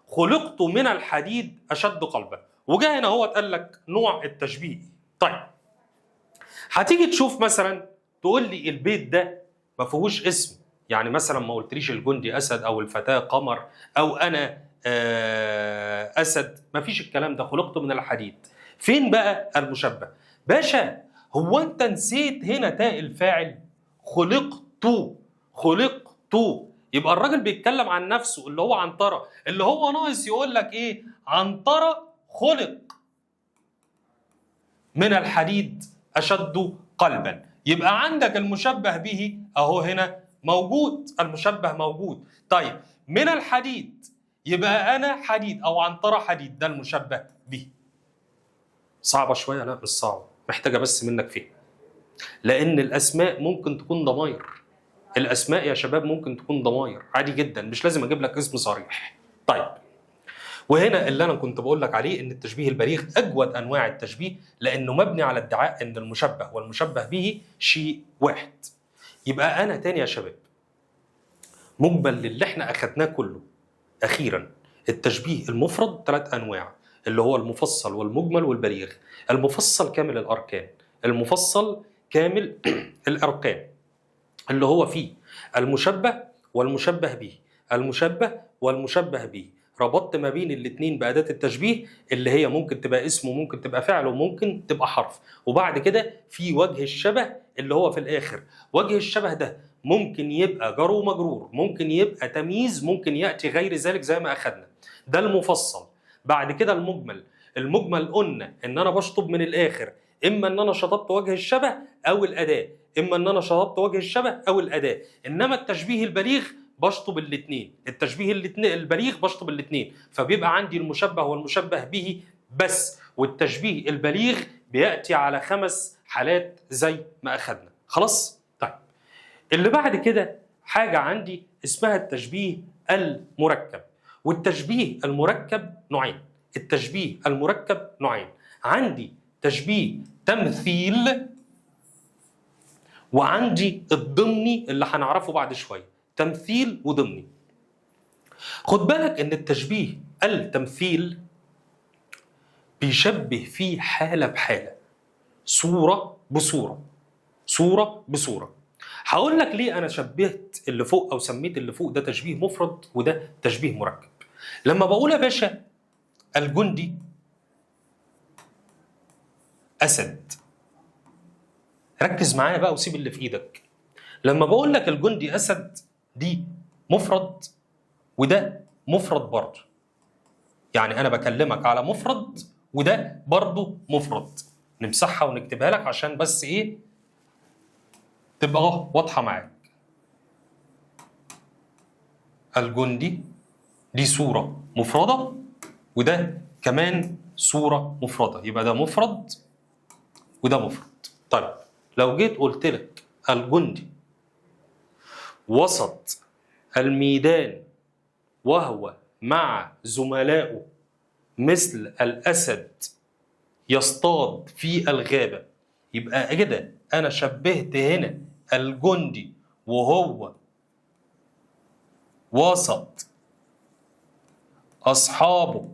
خلقت من الحديد اشد قلبا، وجاء هنا هو قال لك نوع التشبيه. طيب هتيجي تشوف مثلا تقول لي البيت ده ما فيهوش اسم، يعني مثلا ما قلتليش الجندي اسد او الفتاه قمر او انا اسد، ما فيش الكلام ده. خلقت من الحديد، فين بقى المشبه؟ باشا هو انت نسيت هنا تاء الفاعل؟ خلقت، خلقت. يبقى الراجل بيتكلم عن نفسه اللي هو عنترة، اللي هو ناقص يقول لك عنترة خلق من الحديد أشد قلبا. يبقى عندك المشبه به أهو هنا موجود، المشبه موجود. طيب من الحديد، يبقى أنا حديد أو عنترة حديد، ده المشبه به. صعبة شوية؟ لا مش صعبة، محتاجة بس منك فهم. لأن الأسماء ممكن تكون ضماير. الأسماء يا شباب ممكن تكون ضماير عادي جدا، مش لازم أجيب لك اسم صريح. طيب وهنا اللي انا كنت بقول لك عليه ان التشبيه البليغ اجود انواع التشبيه، لانه مبني على ادعاء ان المشبه والمشبه به شيء واحد. يبقى انا تاني يا شباب، مجمل للي احنا اخدناه كله اخيرا، التشبيه المفرد 3 انواع، اللي هو المفصل والمجمل والبليغ. المفصل كامل الاركان، المفصل كامل الاركان اللي هو فيه المشبه والمشبه به، المشبه والمشبه به. ربطت ما بين الاثنين بأداة التشبيه اللي هي ممكن تبقى اسم وممكن تبقى فعل وممكن تبقى حرف. وبعد كده في وجه الشبه اللي هو في الآخر. وجه الشبه ده ممكن يبقى جار ومجرور، ممكن يبقى تمييز، ممكن يأتي غير ذلك زي ما أخدنا. ده المفصل. بعد كده المجمل. المجمل قلنا إن أنا بشطب من الآخر، إما إن أنا شطبت وجه الشبه أو الأداة، إما إن أنا شطبت وجه الشبه أو الأداة. إنما التشبيه البليغ بشطب الاثنين، التشبيه البليغ بشطب الاثنين، فبيبقى عندي المشبه والمشبه به بس. والتشبيه البليغ بيأتي على 5 حالات زي ما أخدنا. خلاص؟ طيب اللي بعد كده حاجة عندي اسمها التشبيه المركب. والتشبيه المركب نوعين. التشبيه المركب نوعين، عندي تشبيه تمثيل وعندي الضمني اللي هنعرفه بعد شوية. تمثيل وضمني. خد بالك ان التشبيه التمثيل بيشبه فيه حالة بحالة، صورة بصورة، صورة بصورة. هقول لك ليه انا شبهت اللي فوق او سميت اللي فوق ده تشبيه مفرد وده تشبيه مركب. لما بقول يا باشا الجندي اسد، ركز معايا بقى وسيب اللي في ايدك. لما بقول لك الجندي اسد دي مفرد وده مفرد برضه، يعني انا بكلمك على مفرد وده برضه مفرد. نمسحها ونكتبها لك عشان بس ايه تبقى واضحه معاك. الجندي دي صوره مفرده وده كمان صوره مفرده، يبقى ده مفرد وده مفرد. طيب لو جيت قلت لك الجندي وسط الميدان وهو مع زملائه مثل الأسد يصطاد في الغابة، يبقى كده أنا شبهت هنا الجندي وهو وسط أصحابه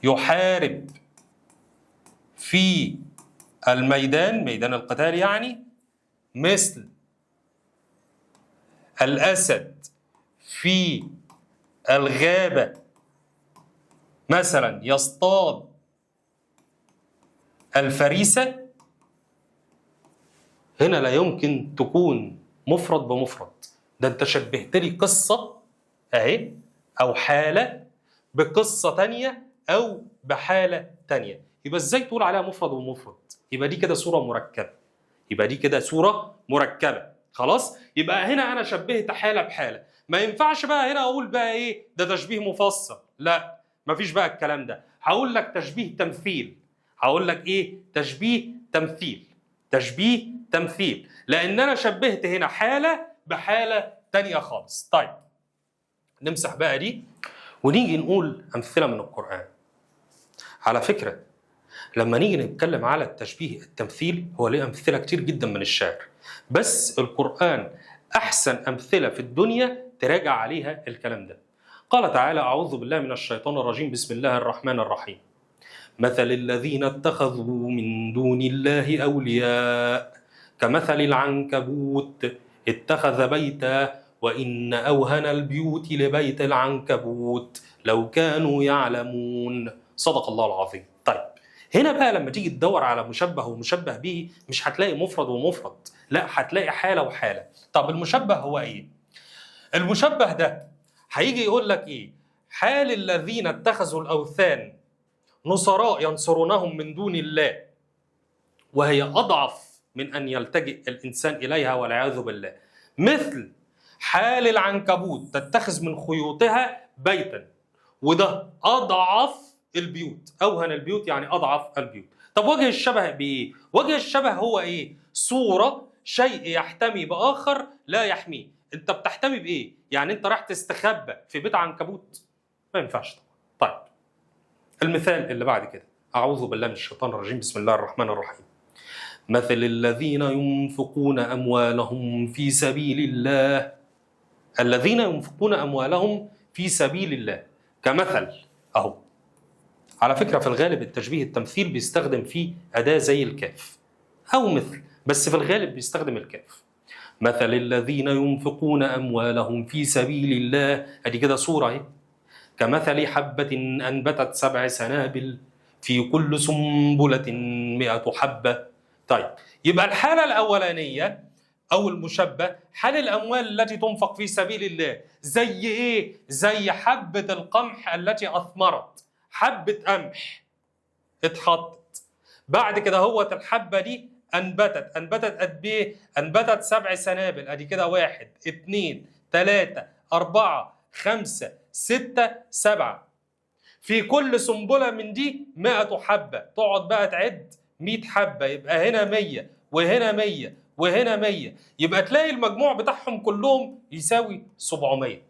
يحارب في الميدان، ميدان القتال يعني، مثل الأسد في الغابة مثلا يصطاد الفريسة. هنا لا يمكن تكون مفرد بمفرد، ده انت شبهت لي قصة اهي او حالة بقصة تانية او بحالة تانية، يبقى ازاي تقول عليها مفرد ومفرد؟ يبقى دي كده صورة مركبة، يبقى دي كده صورة مركبة. خلاص، يبقى هنا انا شبهت حالة بحالة. ما ينفعش بقى هنا اقول بقى ايه ده تشبيه مفصل، لا مفيش بقى الكلام ده. هقول لك تشبيه تمثيل، هقول لك ايه تشبيه تمثيل، تشبيه تمثيل، لان انا شبهت هنا حالة بحالة تانية خالص. طيب نمسح بقى دي ونيجي نقول امثلة من القرآن. على فكرة لما نيجي نتكلم على التشبيه التمثيل هو ليه أمثلة كتير جدا من الشعر، بس القرآن أحسن أمثلة في الدنيا تراجع عليها الكلام ده. قال تعالى: أعوذ بالله من الشيطان الرجيم، بسم الله الرحمن الرحيم. مثل الذين اتخذوا من دون الله أولياء كمثل العنكبوت اتخذ بيتا وإن أوهن البيوت لبيت العنكبوت لو كانوا يعلمون. صدق الله العظيم. طيب هنا بقى لما تيجي تدور على مشبه ومشبه به مش هتلاقي مفرد ومفرد، لا هتلاقي حالة وحالة. طب المشبه هو ايه؟ المشبه ده هيجي يقول لك ايه؟ حال الذين اتخذوا الأوثان نصراء ينصرونهم من دون الله وهي أضعف من أن يلتجئ الإنسان إليها والعياذ بالله، مثل حال العنكبوت تتخذ من خيوطها بيتا، وده أضعف البيوت، أوهن البيوت يعني أضعف البيوت. طب وجه الشبه بإيه؟ وجه الشبه هو إيه؟ صورة شيء يحتمي بآخر لا يحميه. أنت بتحتمي بإيه؟ يعني أنت راح تستخبى في بيت عنكبوت؟ ما ينفعش طبعا. طيب المثال اللي بعد كده: أعوذ بالله من الشيطان الرجيم، بسم الله الرحمن الرحيم. مثل الذين ينفقون أموالهم في سبيل الله، الذين ينفقون أموالهم في سبيل الله كمثل أهو. على فكرة في الغالب التشبيه التمثيل بيستخدم فيه أداة زي الكاف أو مثل، بس في الغالب بيستخدم الكاف. مثل الذين ينفقون أموالهم في سبيل الله، أدي كده صورة اهي، كمثل حبة أنبتت 7 سنابل في كل سنبلة 100 حبة. طيب يبقى الحالة الأولانية أو المشبه حال الأموال التي تنفق في سبيل الله، زي إيه؟ زي حبة القمح التي أثمرت، حبة قمح اتحطت، بعد كده هوت الحبة دي أنبتت قد إيه؟ أنبتت 7 سنابل، أدي كده 1 2 3 4 5 6 7، في كل سنبلة من دي 100 حبة، تقعد بقى تعد 100 حبة، يبقى هنا 100 وهنا 100 وهنا 100، يبقى تلاقي المجموع بتاعهم كلهم يساوي 700.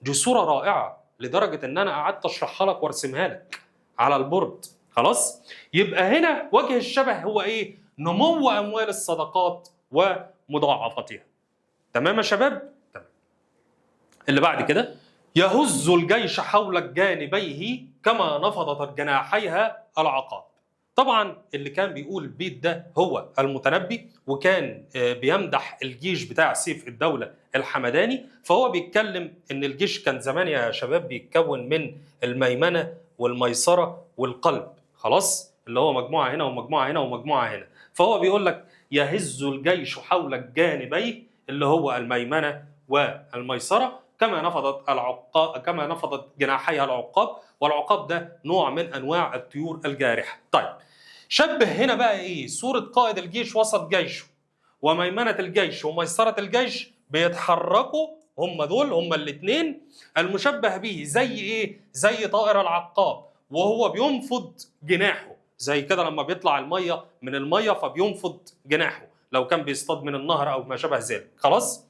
دي صورة رائعة لدرجة ان انا قعدت اشرحها لك وارسمها لك على البورد. خلاص، يبقى هنا وجه الشبه هو ايه؟ نمو اموال الصدقات ومضاعفتها. تمام يا شباب؟ تمام. اللي بعد كده: يهز الجيش حول جانبيه كما نفضت جناحيها العقاب. طبعا اللي كان بيقول البيت ده هو المتنبي، وكان بيمدح الجيش بتاع سيف الدولة الحمداني. فهو بيتكلم ان الجيش كان زمان يا شباب بيتكون من الميمنة والميسرة والقلب، خلاص، اللي هو مجموعة هنا ومجموعة هنا ومجموعة هنا. فهو بيقول لك يهز الجيش حول الجانبين اللي هو الميمنة والميسرة كما نفضت جناحيها العقاب، والعقاب ده نوع من انواع الطيور الجارحة. طيب شبه هنا بقى ايه؟ صورة قائد الجيش وسط جيشه، وميمنة الجيش وميسرة الجيش بيتحركوا، هم دول هم الاثنين. المشبه به زي ايه؟ زي طائر العقاب وهو بينفض جناحه، زي كده لما بيطلع الميه من الميه فبينفض جناحه لو كان بيصطاد من النهر او ما شابه ذلك. خلاص؟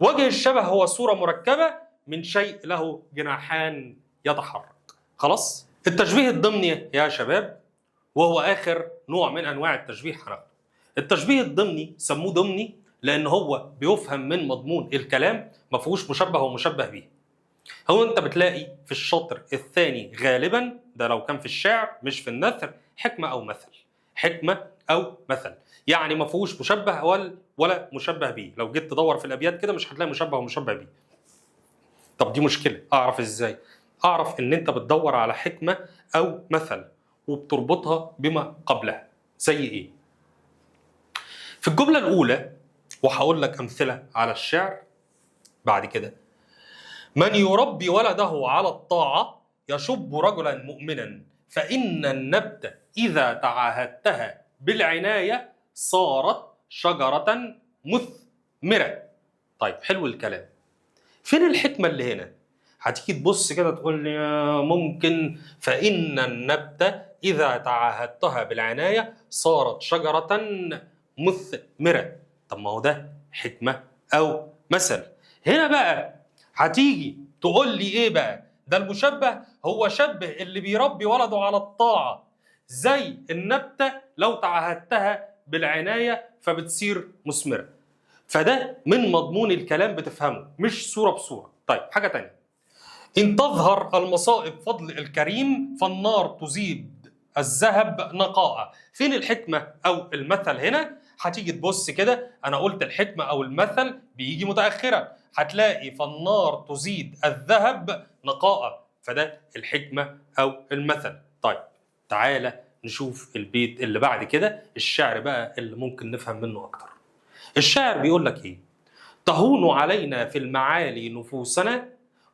وجه الشبه هو صورة مركبة من شيء له جناحان يتحرك. خلاص؟ التشبيه الضمني يا شباب وهو آخر نوع من أنواع التشبيه هناخده. التشبيه الضمني سموه ضمني لأن هو بيفهم من مضمون الكلام، ما فيهوش مشبه ومشبه به. هو أنت بتلاقي في الشطر الثاني غالبا، ده لو كان في الشعر مش في النثر، حكمة أو مثل، حكمة أو مثل، يعني ما فيهوش مشبه ولا مشبه به. لو جيت تدور في الأبيات كده مش هتلاقي مشبه ومشبه به. طب دي مشكلة، أعرف إزاي؟ أعرف إن أنت بتدور على حكمة أو مثل وبتربطها بما قبلها. زي إيه؟ في الجملة الأولى، وهقول لك أمثلة على الشعر بعد كده: من يربي ولده على الطاعة يشب رجلا مؤمنا، فإن النبت إذا تعاهدتها بالعناية صارت شجرة مثمرة. طيب حلو الكلام، فين الحكمة اللي هنا؟ هتيجي تبص كده تقول لي ممكن فإن النبتة إذا تعاهدتها بالعناية صارت شجرة مثمرة. طب ما هو ده حكمة أو مثل. هنا بقى هتيجي تقول لي إيه بقى؟ ده المشبه هو شبه اللي بيربي ولده على الطاعة زي النبتة لو تعاهدتها بالعناية فبتصير مثمرة. فده من مضمون الكلام بتفهمه، مش صورة بصورة. طيب حاجة تانية: إن تظهر المصائب فضل الكريم فالنار تذيب الذهب نقاء. فين الحكمة أو المثل هنا؟ هتيجي تبص كده، أنا قلت الحكمة أو المثل بيجي متأخرا، هتلاقي فالنار تزيد الذهب نقاء، فده الحكمة أو المثل. طيب تعالى نشوف البيت اللي بعد كده، الشعر بقى اللي ممكن نفهم منه أكتر. الشاعر بيقول لك إيه؟ تهون علينا في المعالي نفوسنا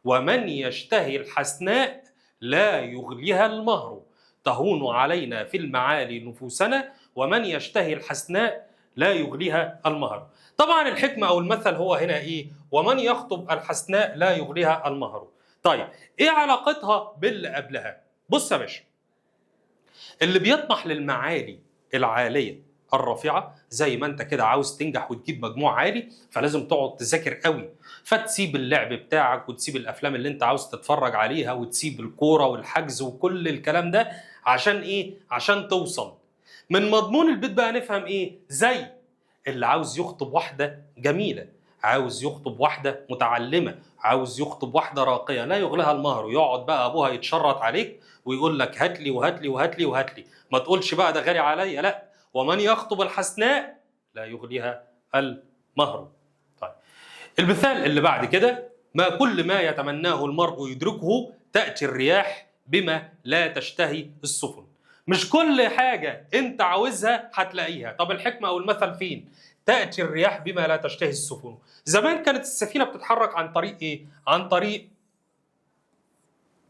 ومن يشتهي الحسناء لا يغليها المهر. تهون علينا في المعالي نفوسنا ومن يشتهي الحسناء لا يغليها المهر. طبعا الحكمة أو المثل هو هنا إيه؟ ومن يخطب الحسناء لا يغليها المهر. طيب إيه علاقتها باللي قبلها؟ بص يا باشا، اللي بيطمح للمعالي العالية الرافعة، زي ما انت كده عاوز تنجح وتجيب مجموع عالي فلازم تقعد تذاكر قوي، فتسيب اللعب بتاعك وتسيب الافلام اللي انت عاوز تتفرج عليها وتسيب الكورة والحجز وكل الكلام ده. عشان ايه؟ عشان توصل. من مضمون البيت بقى نفهم ايه؟ زي اللي عاوز يخطب واحدة جميلة، عاوز يخطب واحدة متعلمة، عاوز يخطب واحدة راقية، لا يغلها المهر، ويقعد بقى أبوها يتشرط عليك ويقول لك هات لي وهات لي وهات لي وهات لي، ما تقولش بقى ده غالي عليا، لا، ومن يخطب الحسناء لا يغليها المهر. طيب المثال اللي بعد كده: ما كل ما يتمناه المرء يدركه تأتي الرياح بما لا تشتهي السفن. مش كل حاجة انت عاوزها هتلاقيها. طب الحكمة او المثل فين؟ تأتي الرياح بما لا تشتهي السفن. زمان كانت السفينة بتتحرك عن طريق ايه؟ عن طريق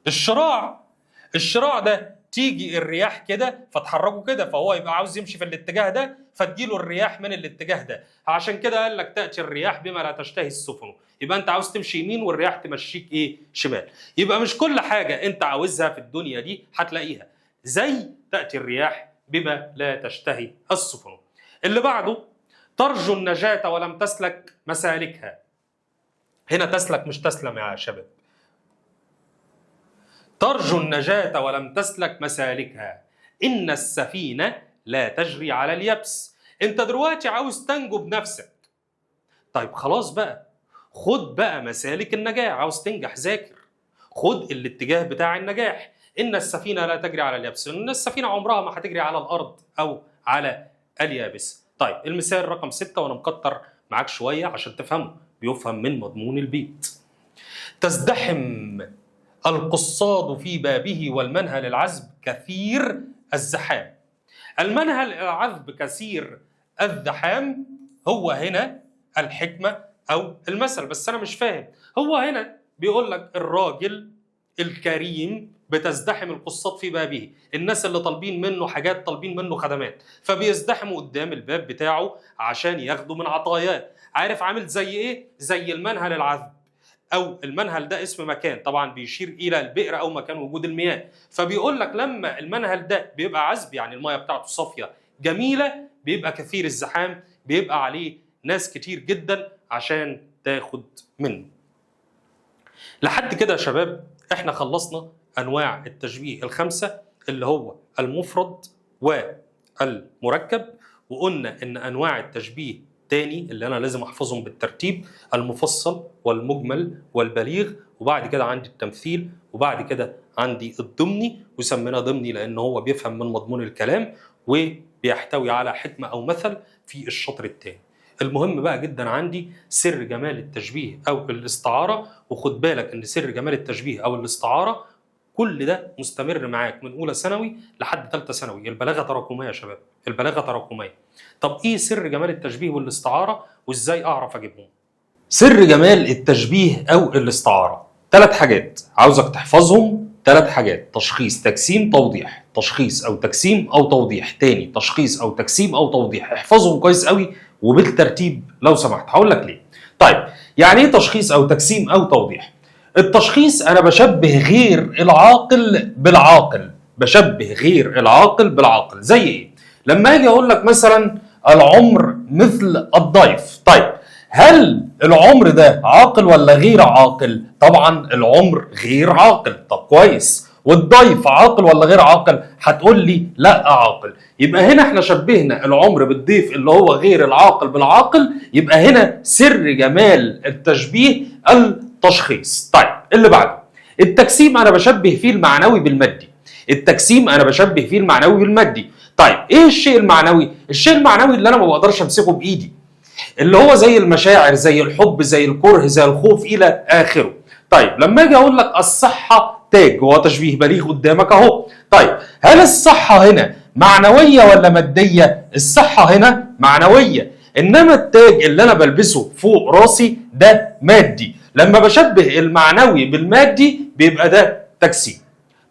الشراع. الشراع ده تيجي الرياح كده فتحركه كده، فهو يبقى عاوز يمشي في الاتجاه ده فتجيله الرياح من الاتجاه ده. عشان كده قال لك تأتي الرياح بما لا تشتهي السفن. يبقى انت عاوز تمشي يمين والرياح تمشيك ايه؟ شمال. يبقى مش كل حاجة انت عاوزها في الدنيا دي هتلاقيها. زي تأتي الرياح بما لا تشتهي السفن. اللي بعده: ترجو النجاة ولم تسلك مسالكها. هنا تسلك مش تسلم يا شباب. ترجو النجاة ولم تسلك مسالكها، إن السفينة لا تجري على اليبس. أنت دلوقتي عاوز تنجو بنفسك. طيب خلاص بقى، خد بقى مسالك النجاة. عاوز تنجح ذاكر، خد الاتجاه بتاع النجاح. ان السفينه لا تجري على اليابس، ان السفينه عمرها ما هتجري على الارض او على اليابس. طيب المثال رقم 6 وانا مكتر معاك شويه عشان تفهمه، بيفهم من مضمون البيت. تزدحم القصاد في بابه والمنهل العذب كثير الزحام. المنهل العذب كثير الزحام هو هنا الحكمة أو المثل، بس أنا مش فاهم. هو هنا بيقول لك الراجل الكريم بتزدحم القصاد في بابه، الناس اللي طالبين منه حاجات، طالبين منه خدمات، فبيزدحموا قدام الباب بتاعه عشان ياخدوا من عطاياه. عارف عامل زي إيه؟ زي المنهل العذب، أو المنهل ده اسم مكان طبعا بيشير إلى البئر أو مكان وجود المياه. فبيقول لك لما المنهل ده بيبقى عذب، يعني المياه بتاعته صافية جميلة، بيبقى كثير الزحام، بيبقى عليه ناس كتير جدا عشان تاخد منه. لحد كده يا شباب احنا خلصنا أنواع التشبيه الخمسة، اللي هو المفرد والمركب، وقلنا إن أنواع التشبيه تاني اللي انا لازم احفظهم بالترتيب: المفصل والمجمل والبليغ، وبعد كده عندي التمثيل، وبعد كده عندي الضمني، وسميناه ضمني لان هو بيفهم من مضمون الكلام وبيحتوي على حكمه او مثل في الشطر الثاني. المهم بقى جدا عندي سر جمال التشبيه او الاستعاره، وخد بالك ان سر جمال التشبيه او الاستعاره كل ده مستمر معاك من اولى ثانوي لحد ثالثه ثانوي. البلاغه تراكميه يا شباب، البلاغه تراكميه. طب ايه سر جمال التشبيه والاستعاره وازاي اعرف اجيبهم؟ سر جمال التشبيه او الاستعاره 3 حاجات عاوزك تحفظهم، 3 حاجات: تشخيص، تجسيم، توضيح. تشخيص او تجسيم او توضيح. تاني تشخيص او تجسيم او توضيح. احفظهم كويس قوي وبالترتيب لو سمحت. هقول لك ليه. طيب يعني ايه تشخيص او تجسيم او توضيح؟ التشخيص انا بشبه غير العاقل بالعاقل، بشبه غير العاقل بالعاقل. زي ايه؟ لما اجي اقول لك مثلا العمر مثل الضيف. طيب هل العمر ده عاقل ولا غير عاقل؟ طبعا العمر غير عاقل. طب كويس، والضيف عاقل ولا غير عاقل؟ هتقول لي لا عاقل. يبقى هنا احنا شبهنا العمر بالضيف اللي هو غير العاقل بالعاقل. يبقى هنا سر جمال التشبيه التشخيص. طيب اللي بعده التجسيم، انا بشبه فيه المعنوي بالمادي. التجسيم انا بشبه فيه المعنوي بالمادي. طيب ايه الشيء المعنوي؟ الشيء المعنوي اللي انا ما بقدرش امسكه بايدي، اللي هو زي المشاعر، زي الحب، زي الكره، زي الخوف الى اخره. طيب لما اجي اقول لك الصحه تاج، هو تشبيه بليغ قدامك اهو. طيب هل الصحه هنا معنويه ولا ماديه؟ الصحه هنا معنويه، انما التاج اللي انا بلبسه فوق راسي ده مادي. لما بشبه المعنوي بالمادي بيبقى ده تجسيم.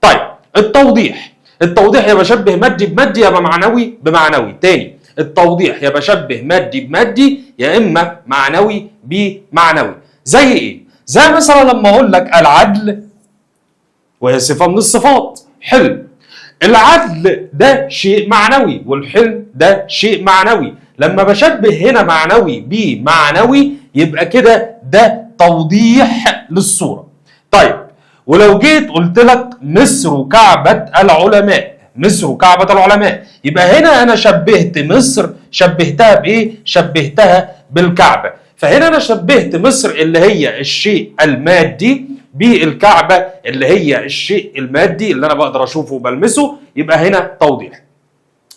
طيب التوضيح، التوضيح يا بشبه مادي بمادي يا معنوي بمعنوي. تاني التوضيح يا بشبه مادي بمادي يا اما معنوي بمعنوي. زي ايه؟ زي مثلا لما اقول لك العدل وهي صفه من الصفات. حلم، العدل ده شيء معنوي والحلم ده شيء معنوي. لما بشبه هنا معنوي بمعنوي يبقى كده ده توضيح للصوره. طيب ولو جيت قلت لك مصر كعبة العلماء، مصر كعبة العلماء، يبقى هنا أنا شبهت مصر، شبهتها بإيه؟ شبهتها بالكعبة. فهنا أنا شبهت مصر اللي هي الشيء المادي بالكعبة اللي هي الشيء المادي اللي أنا بقدر أشوفه وبلمسه. يبقى هنا توضيح.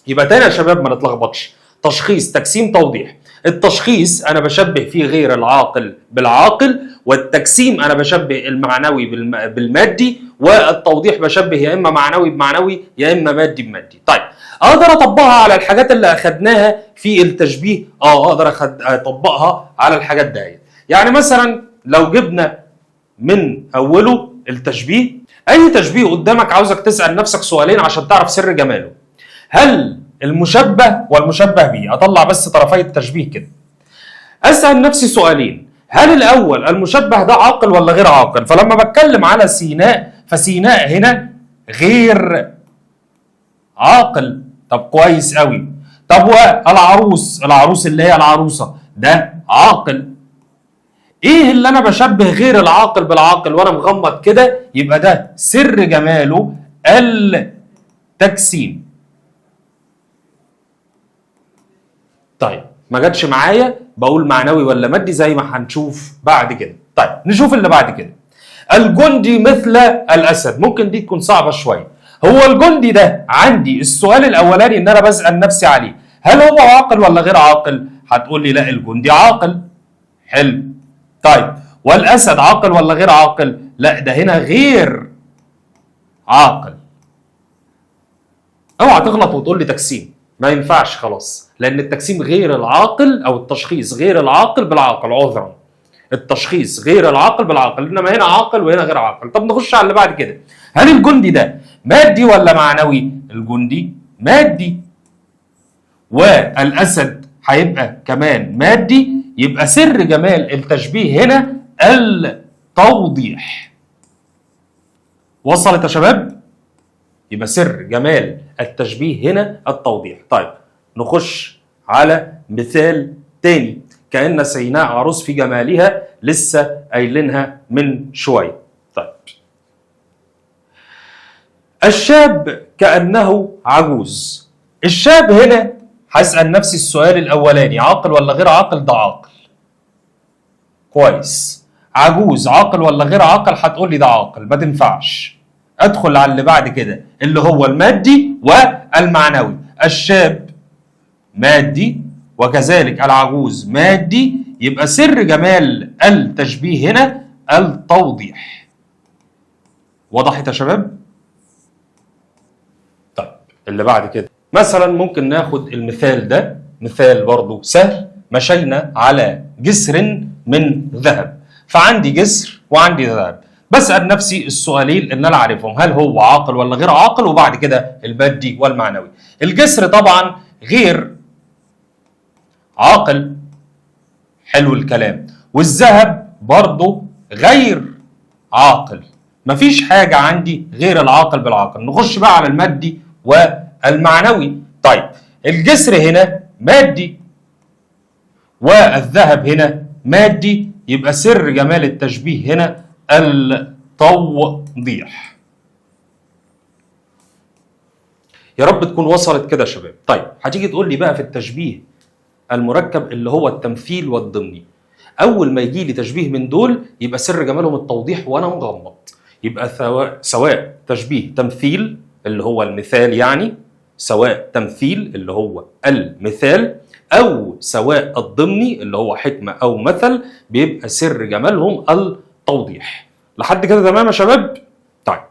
يبقى تاني يا شباب ما نتلخبطش: تشخيص، تجسيم، توضيح. التشخيص انا بشبه فيه غير العاقل بالعاقل، والتجسيم انا بشبه المعنوي بالمادي، والتوضيح بشبه يا اما معنوي بمعنوي يا اما مادي بمادي. طيب اقدر اطبقها على الحاجات اللي اخدناها في التشبيه؟ اقدر اطبقها على الحاجات دي. يعني مثلا لو جبنا من اوله التشبيه، اي تشبيه قدامك عاوزك تسال نفسك سؤالين عشان تعرف سر جماله. هل المشبه والمشبه به، اطلع بس طرفي التشبيه كده، اسال نفسي سؤالين: هل الاول المشبه ده عاقل ولا غير عاقل؟ فلما بتكلم على سيناء فسيناء هنا غير عاقل. طب كويس قوي. طب والعروس، العروس اللي هي العروسه ده عاقل. ايه اللي انا بشبه غير العاقل بالعاقل وانا مغمض كده؟ يبقى ده سر جماله التجسيم. طيب ما جاتش معايا بقول معنوي ولا مادي زي ما هنشوف بعد كده. طيب نشوف اللي بعد كده:
الجندي مثل الاسد. ممكن دي تكون صعبه شويه. هو الجندي ده عندي السؤال الاولاني ان انا بسال نفسي عليه، هل هو عاقل ولا غير عاقل؟ هتقول لي لا الجندي عاقل. حلو. طيب والاسد عاقل ولا غير عاقل؟ لا ده هنا غير عاقل. اوعى تغلط وتقول لي تجسيم، ما ينفعش خلاص، لان التجسيم غير العاقل او التشخيص غير العاقل بالعاقل، عذرا. التشخيص غير العاقل بالعاقل، انما هنا عاقل وهنا غير عاقل. طب نخش على اللي بعد كده. هل الجندي ده مادي ولا معنوي؟ الجندي مادي. والاسد هيبقى كمان مادي، يبقى سر جمال التشبيه هنا التوضيح. وصلت يا شباب؟ يبقى سر جمال التشبيه هنا التوضيح. طيب نخش على مثال تاني. كأن سيناء عروس في جمالها، لسه قايلينها من شوية. طيب الشاب كأنه عجوز. الشاب هنا هسأل نفسي السؤال الأولاني، عاقل ولا غير عاقل؟ ده عاقل. كويس. عجوز عاقل ولا غير عاقل؟ هتقول لي ده عاقل، ما تنفعش. ادخل على اللي بعد كده اللي هو المادي والمعنوي. الشاب مادي وكذلك العجوز مادي، يبقى سر جمال التشبيه هنا التوضيح. وضحت يا شباب؟ طيب اللي بعد كده مثلا ممكن ناخد المثال ده، مثال برضو سهل. مشينا على جسر من ذهب. فعندي جسر وعندي ذهب، بسأل نفسي السؤالين اللي انا عارفهم، هل هو عاقل ولا غير عاقل؟ وبعد كده المادي والمعنوي. الجسر طبعا غير عاقل، حلو الكلام. والذهب برضه غير عاقل. مفيش حاجة عندي غير العاقل بالعاقل. نخش بقى على المادي والمعنوي. طيب الجسر هنا مادي والذهب هنا مادي، يبقى سر جمال التشبيه هنا التوضيح. يا رب تكون وصلت كده يا شباب. طيب هتيجي تقول لي بقى في التشبيه المركب اللي هو التمثيل والضمني، اول ما يجي لي تشبيه من دول يبقى سر جمالهم التوضيح وانا مغمض. يبقى سواء تشبيه تمثيل اللي هو المثال، يعني سواء تمثيل اللي هو المثال، او سواء الضمني اللي هو حكمة او مثل، بيبقى سر جمالهم التوضيح. لحد كده تمام يا شباب؟ طيب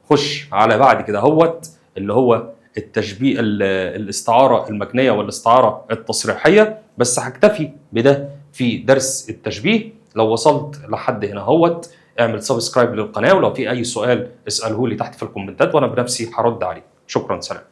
خش على بعد كده هوت اللي هو التشبيه الاستعارة المكنية والاستعارة التصريحية. بس هكتفي بده في درس التشبيه. لو وصلت لحد هنا هوت اعمل سبسكرايب للقناة، ولو في اي سؤال اسأله لي تحت في الكومنتات وانا بنفسي هرد عليه. شكرا، سلام.